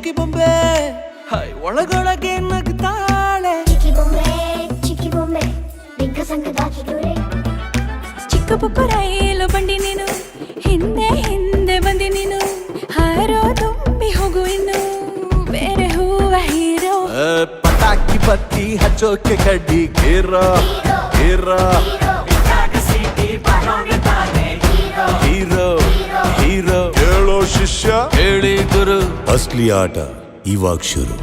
ಚಿಕ್ಕಿ ಬೊಂಬೆ high ಒಳಗೊಳಗೆ ನಗ್ತಾಳೆ ಚಿಕ್ಕಿ ಬೊಂಬೆ ಬಿಂಕ ಸಂಗದಾಕಿದೂರೆ ಚಿಕ್ಕ ಪುಕ್ಕ ರೈಲು ಬಂಡಿ ನೀನು ಹಿಂದೆ ಹಿಂದೆ ಬಂದಿ ನೀನು ಹಾರೋ ತುಂಬಿ ಹೋಗು ಇನ್ನು ಬೇರೆ ಹೂವ ಹೀರೋ ಪಟಾಕಿ ಬತ್ತಿ ಹಚ್ಚೋಕೆ ಕಡ್ಡಿ ಗೀರೋ ಹೀರೋ ಹೀರೋ ಹೇಳೋ ಶಿಷ್ಯ ಹೇಳಿ ಗುರು ಅಸ್ಲಿ ಆಟ ಇವಾಗ ಶುರು.